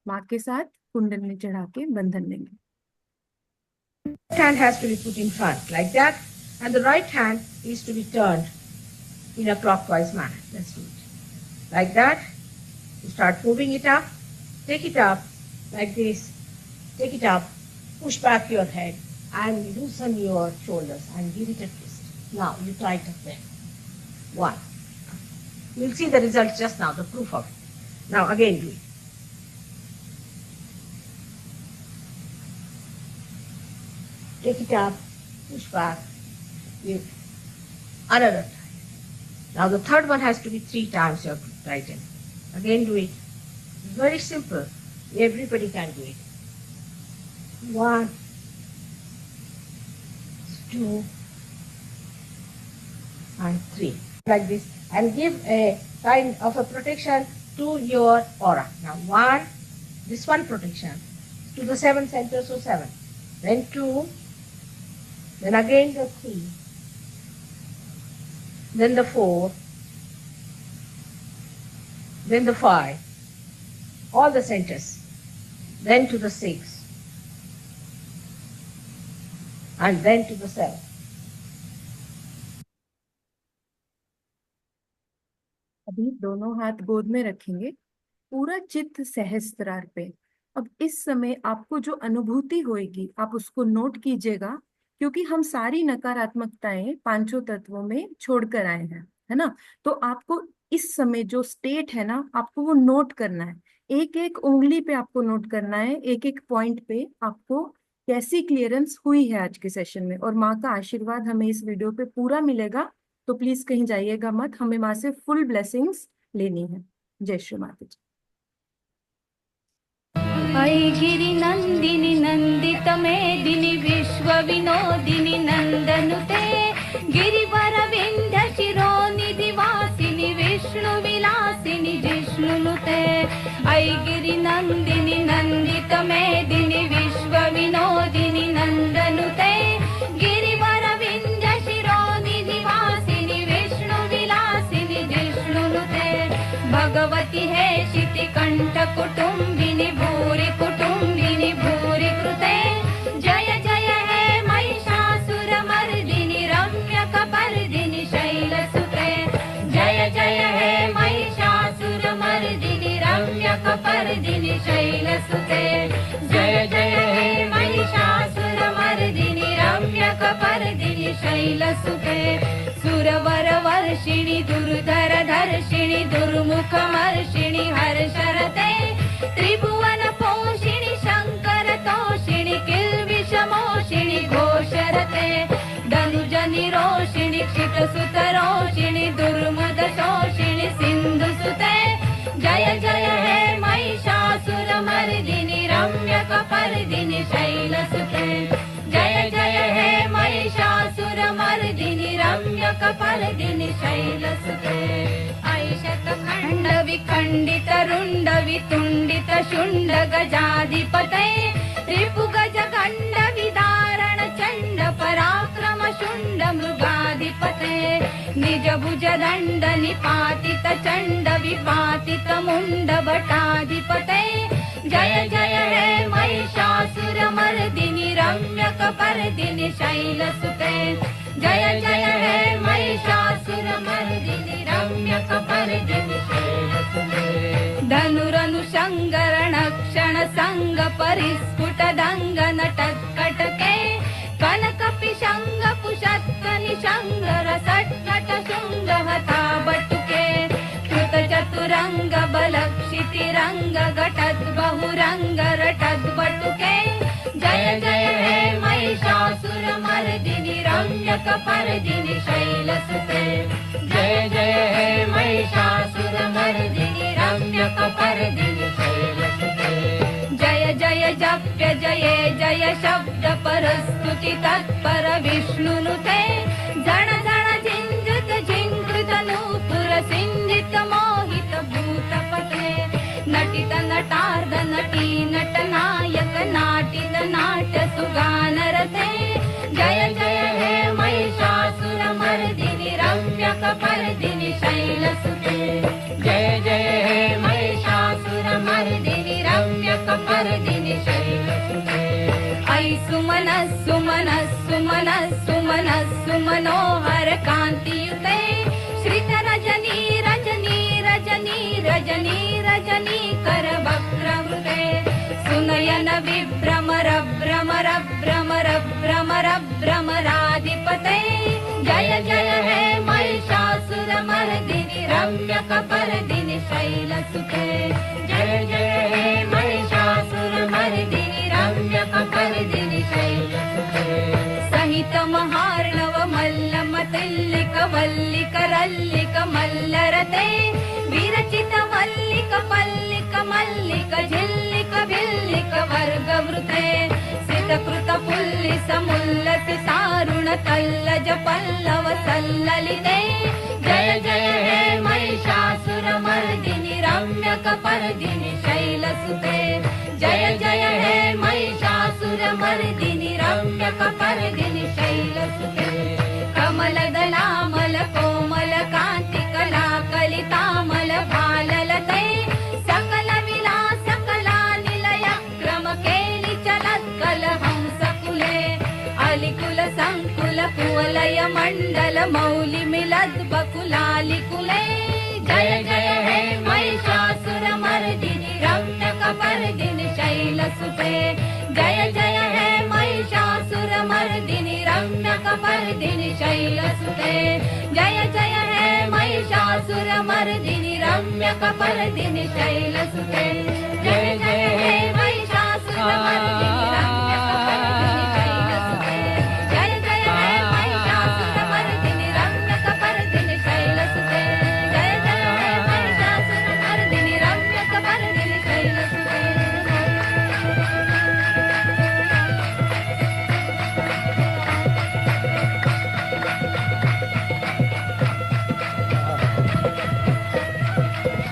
माँ के साथ कुंडल में चढ़ा के बंधन लेंगे। Hand has to be put in front like that, and the right hand is to be turned in a clockwise manner. Let's do it. Like that, you start moving it up, take it up like this, take it up, push back your head and loosen your shoulders and give it a twist. Now you tighten them. One. You'll see the result just now, the proof of it. Now again do it. Take it up, push back, give another time. Now the third one has to be 3 times you have to tighten. Again do it. Very simple. Everybody can do it. 1, 2, and 3. Like this. And give a kind of a protection to your aura. Now 1, this one protection to the 7 centers, so 7. Then 2, then again the 3, then the 4, then the 5, all the centers, then to the 6, and then to the 7. अभी दोनों हाथ गोद में रखेंगे, पूरा चित्त सहस्त्रार पे। अब इस समय आपको जो अनुभूति होएगी आप उसको नोट कीजिएगा, क्योंकि हम सारी नकारात्मकताएं पांचों तत्वों में छोड़कर आए हैं, है ना। तो आपको इस समय जो स्टेट है ना, आपको वो नोट करना है। एक एक उंगली पे आपको नोट करना है, एक एक पॉइंट पे आपको कैसी क्लियरेंस हुई है आज के सेशन में। और माँ का आशीर्वाद हमें इस वीडियो पे पूरा मिलेगा, तो प्लीज कहीं जाइएगा मत, हमें माँ से फुल ब्लेसिंग्स लेनी है। जय श्री माता जी। ऐगिरि नंदिनि नंदित मेदिनि विश्व विनोदिनि नंदनुते गिरिवर विंध्य शिरोनिधि वासिनि विष्णु विलासिनि जिष्णुनुते ऐगिरि नंदिनि नंदित मेदिनि विश्व विनोदिनि नंदनुते गिरिवर विंध्य शिरोनिधि वासिनि विष्णु विलासिनि जिष्णुनुते भगवती है शितिकंठ कुटुंबिनि भूरि कुटुंबिनि भूरि कृते जय जय हे महिषासुरमर्दिनि रम्यकपर्दिनि शैलसुते जय जय हे महिषासुरमर्दिनि रम्यकपर्दिनि शैलसुते जय जय हे महिषासुरमर्दिनि रम्यकपर्दिनि शैलसुते सुरवरवर्षिणि दुर्धर धर्षिणि दुर्मुखमर्षिणि हर्षरते त्रिभुवन पोषिणि शंकर तोषिणि किल्बिषमोषिणि घोषरते धनुजनि रोषिणि क्षितसुत रोषिणि दुर्मद शोषिणि सिन्धुसुते जय जय हे महिषासुरमर्दिनि रम्यकपर्दिनि शैलसुते जय जय हे महिषासुरमर्दिनि रम्यकपर्दिनि शैलसुते ऐशतखण्ड विखण्डित रुण्ड वितुण्डित शुण्ड गजाधिपते रिपुगज गण्ड विदारण चण्ड पराक्रम शुण्ड मृगाधिपते निज भुज दण्ड निपातित चण्ड विपातित मुण्ड भटाधिपते जय जय हे महिषासुरमर्दिनि रम्यकपर्दिनि शैलसुते जय जय हे महिषासुरमर्दिनि रम्यकपर्दिनि शैलसुते धनुरनुशङ्कर क्षण संग परिस्फुट दंग नटत्कटके कनकपिशंग पुषत्क निशंग रसट्नट शुंग हता बटुके कृत चतुरंग बलक्षितिरंग घटत् बहुरंग रटत् बटुके जय जय हे महिषासुरमर्दिनि रम्यकपर्दिनि शैलसुते जय जय हे महिषासुरमर्दिनि रम्यकपर्दिनि शैलसुते जय जय जप्य जय जय शब्द परस्तुति तत्पर विष्णुनुते जन जन जिंजित जिंकृत नूपुर सिंजित मोहित भूतपते नटित नटार्ध नटी नटनायक नाटित नाट्य सुगानरते जय जय हे महिषासुरमर्दिनि रम्यकपर्दिनि शैलसुते जय जय हे महिषासुरमर्दिनि रम्यकपर्दिनि शैलसुते ऐ सुमन सुमन सुमन सुमन सुमनोहर कान्तियुते श्रित रजनी रजनी रजनी रजनी रजनी कर वक्रवृते सुनयन विभ्रमर भ्रमर भ्रमर भ्रमर भ्रमराधिपते जय जय हे महिषासुरमर्दिनि रम्यकपर्दिनि शैलसुते जय जय हे महिषासुरमर्दिनि रम्यकपर्दिनि शैलसुते सहित महार्णव मल्ल मतिल्लिक वल्लिक रल्लिक मल्लरते विरचित वल्लिक पल्लिक मल्लिक झिल्लिक भिल्लिक वर्गवृते सितकृत पुल्लिस मुल्लसि सारुण तल्लज पल्लव सल्ललिते जय जय हे महिषासुरमर्दिनि रम्यकपर्दिनि शैलसुते जय जय हे महिषासुरमर्दिनि रम्यकपर्दिनि शैलसुते कमलदलामल कोमल कान्ति कला कलितामल भाललते सकल विलास कला निलय क्रम केलि चलत्कल हंसकुले अलिकुल संकुल कुवलय मण्डल मौलि मिलद् बकुलालिकुले जय जय हे महिषासुरमर्दिनि रम्यकपर्दिनि शैलसुते जय जय हे महिषासुरमर्दिनि रम्यकपर्दिनि शैलसुते जय जय हे महिषासुरमर्दिनि रम्यकपर्दिनि शैलसुते